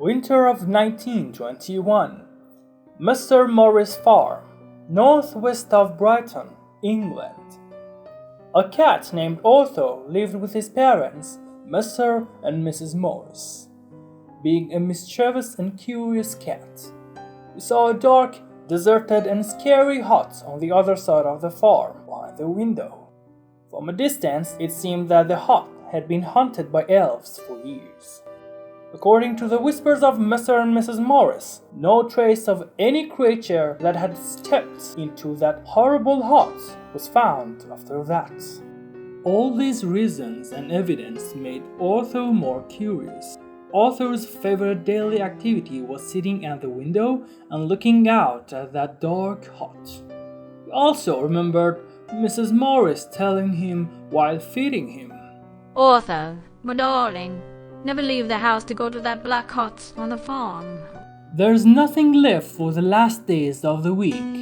Winter of 1921. Mr. Morris Farm, northwest of Brighton, England. A cat named Otho lived with his parents, Mr. and Mrs. Morris. Being a mischievous and curious cat, he saw a dark, deserted and scary hut on the other side of the farm behind the window. From a distance, it seemed that the hut had been haunted by elves for years. According to the whispers of Mr. and Mrs. Morris, no trace of any creature that had stepped into that horrible hut was found after that. All these reasons and evidence made Otho more curious. Otho's favorite daily activity was sitting at the window and looking out at that dark hut. He also remembered Mrs. Morris telling him while feeding him, "Otho, my darling, never leave the house to go to that black hut on the farm." There's nothing left for the last days of the week.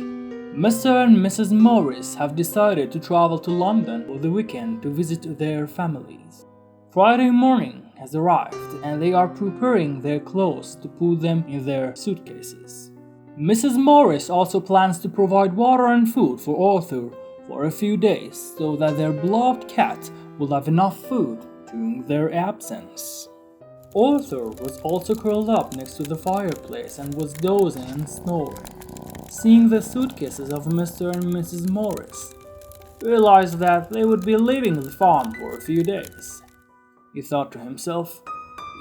Mr. and Mrs. Morris have decided to travel to London for the weekend to visit their families. Friday morning has arrived and they are preparing their clothes to put them in their suitcases. Mrs. Morris also plans to provide water and food for Arthur for a few days so that their beloved cat will have enough food during their absence. Arthur was also curled up next to the fireplace and was dozing and snoring. Seeing the suitcases of Mr. and Mrs. Morris, he realized that they would be leaving the farm for a few days. He thought to himself,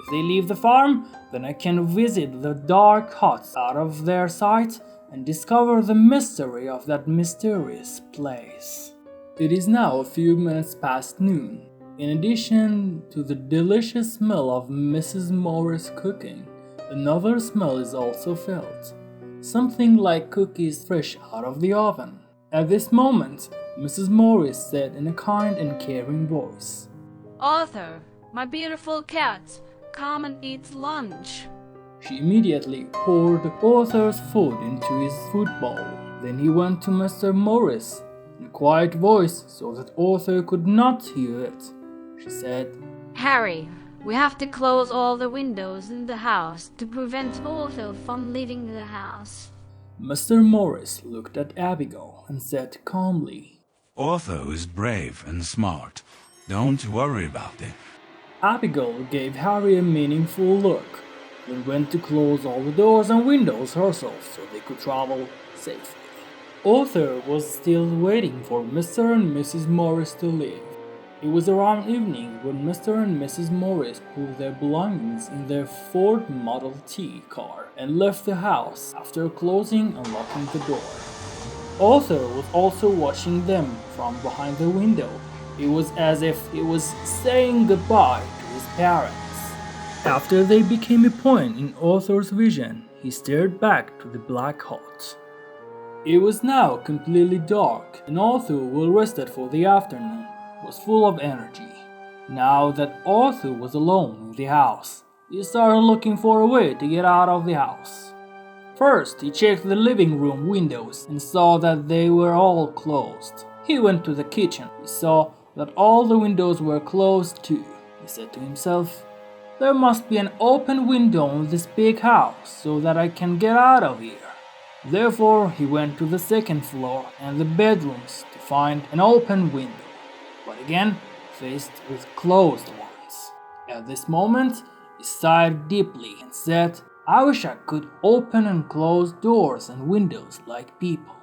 if they leave the farm, then I can visit the dark huts out of their sight and discover the mystery of that mysterious place. It is now a few minutes past noon. In addition to the delicious smell of Mrs. Morris cooking, another smell is also felt. Something like cookies fresh out of the oven. At this moment, Mrs. Morris said in a kind and caring voice, "Arthur, my beautiful cat, come and eat lunch." She immediately poured Arthur's food into his food bowl. Then he went to Mr. Morris in a quiet voice so that Arthur could not hear it. She said, "Harry, we have to close all the windows in the house to prevent Otho from leaving the house." Mr. Morris looked at Abigail and said calmly, "Otho is brave and smart. Don't worry about it." Abigail gave Harry a meaningful look, then went to close all the doors and windows herself so they could travel safely. Arthur was still waiting for Mr. and Mrs. Morris to leave. It was around evening when Mr. and Mrs. Morris put their belongings in their Ford Model T car and left the house after closing and locking the door. Arthur was also watching them from behind the window. It was as if he was saying goodbye to his parents. After they became a point in Arthur's vision, he stared back to the black hut. It was now completely dark, and Arthur, well rested for the afternoon, was full of energy. Now that Arthur was alone in the house, he started looking for a way to get out of the house. First, he checked the living room windows and saw that they were all closed. He went to the kitchen. He saw that all the windows were closed too. He said to himself, "There must be an open window in this big house so that I can get out of here." Therefore, he went to the second floor and the bedrooms to find an open window, but again faced with closed ones. At this moment, he sighed deeply and said, "I wish I could open and close doors and windows like people."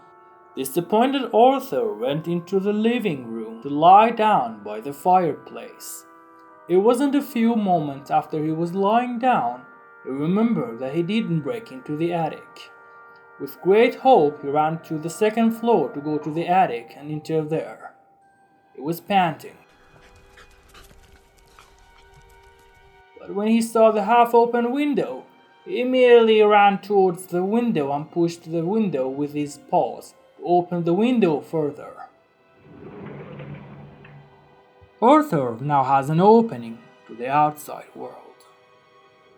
Disappointed Arthur went into the living room to lie down by the fireplace. It wasn't a few moments after he was lying down, he remembered that he didn't break into the attic. With great hope, he ran to the second floor to go to the attic and enter there. He was panting. But when he saw the half-open window, he immediately ran towards the window and pushed the window with his paws to open the window further. Arthur now has an opening to the outside world.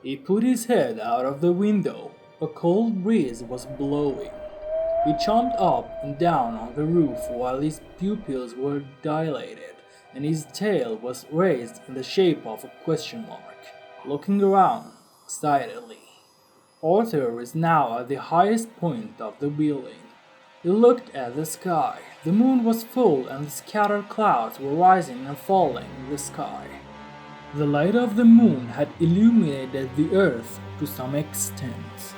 He put his head out of the window. A cold breeze was blowing. He jumped up and down on the roof while his pupils were dilated and his tail was raised in the shape of a question mark. Looking around, excitedly. Arthur is now at the highest point of the building. He looked at the sky. The moon was full and the scattered clouds were rising and falling in the sky. The light of the moon had illuminated the earth to some extent.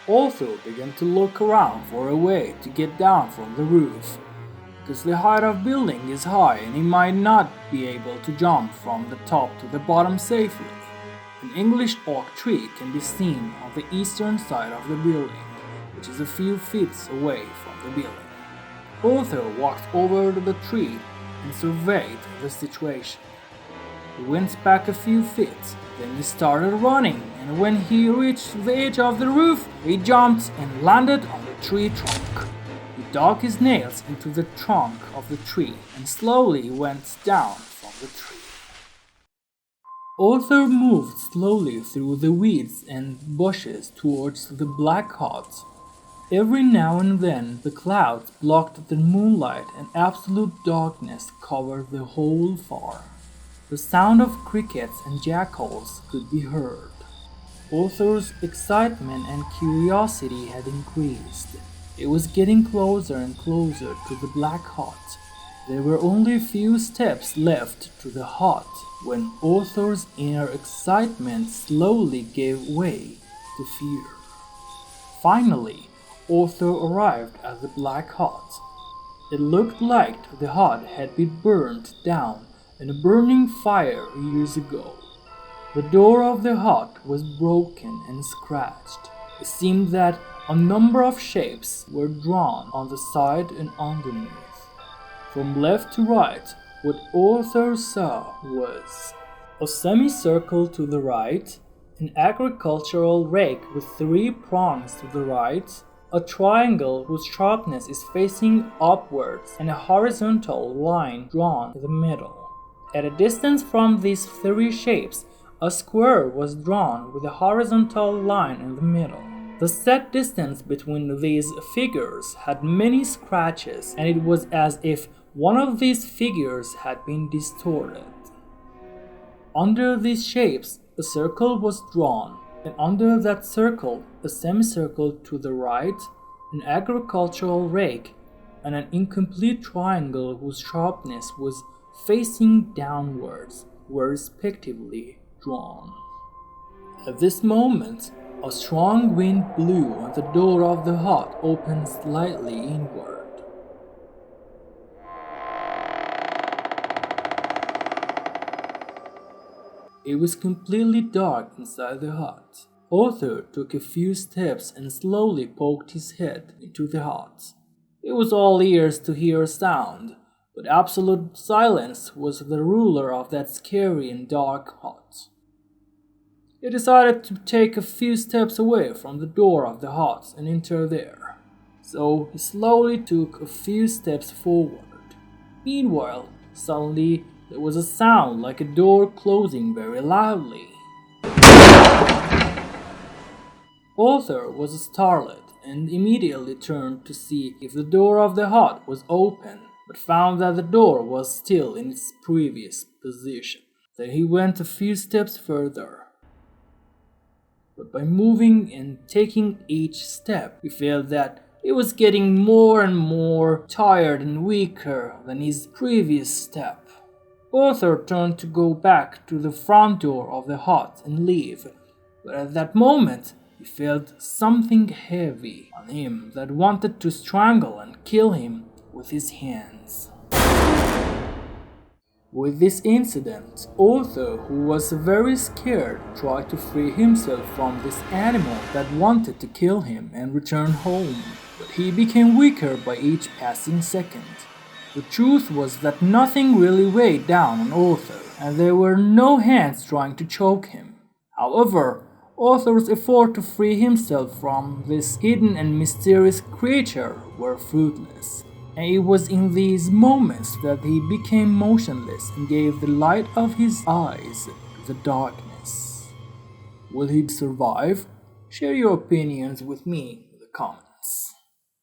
Arthur began to look around for a way to get down from the roof, because the height of building is high and he might not be able to jump from the top to the bottom safely. An English oak tree can be seen on the eastern side of the building, which is a few feet away from the building. Arthur walked over to the tree and surveyed the situation. He went back a few feet, then he started running, and when he reached the edge of the roof, he jumped and landed on the tree trunk. He dug his nails into the trunk of the tree and slowly went down from the tree. Arthur moved slowly through the weeds and bushes towards the black hut. Every now and then the clouds blocked the moonlight and absolute darkness covered the whole farm. The sound of crickets and jackals could be heard. Arthur's excitement and curiosity had increased. It was getting closer and closer to the black hut. There were only a few steps left to the hut when Arthur's inner excitement slowly gave way to fear. Finally, Arthur arrived at the black hut. It looked like the hut had been burned down in a burning fire years ago. The door of the hut was broken and scratched. It seemed that a number of shapes were drawn on the side and underneath. From left to right, what Arthur saw was a semicircle to the right, an agricultural rake with 3 prongs to the right, a triangle whose sharpness is facing upwards, and a horizontal line drawn in the middle. At a distance from these 3 shapes, a square was drawn with a horizontal line in the middle. The set distance between these figures had many scratches, and it was as if one of these figures had been distorted. Under these shapes, a circle was drawn, and under that circle, a semicircle to the right, an agricultural rake, and an incomplete triangle whose sharpness was facing downwards were respectively drawn. At this moment, a strong wind blew and the door of the hut opened slightly inward. It was completely dark inside the hut. Arthur took a few steps and slowly poked his head into the hut. It was all ears to hear a sound, but absolute silence was the ruler of that scary and dark hut. He decided to take a few steps away from the door of the hut and enter there. So he slowly took a few steps forward. Meanwhile, suddenly there was a sound like a door closing very loudly. Arthur was startled and immediately turned to see if the door of the hut was open, but found that the door was still in its previous position. Then he went a few steps further. But by moving and taking each step, he felt that he was getting more and more tired and weaker than his previous step. Arthur turned to go back to the front door of the hut and leave, but at that moment he felt something heavy on him that wanted to strangle and kill him with his hands. With this incident, Arthur, who was very scared, tried to free himself from this animal that wanted to kill him and return home, but he became weaker by each passing second. The truth was that nothing really weighed down on Arthur, and there were no hands trying to choke him. However, Arthur's effort to free himself from this hidden and mysterious creature were fruitless, and it was in these moments that he became motionless and gave the light of his eyes to the darkness. Will he survive? Share your opinions with me in the comments.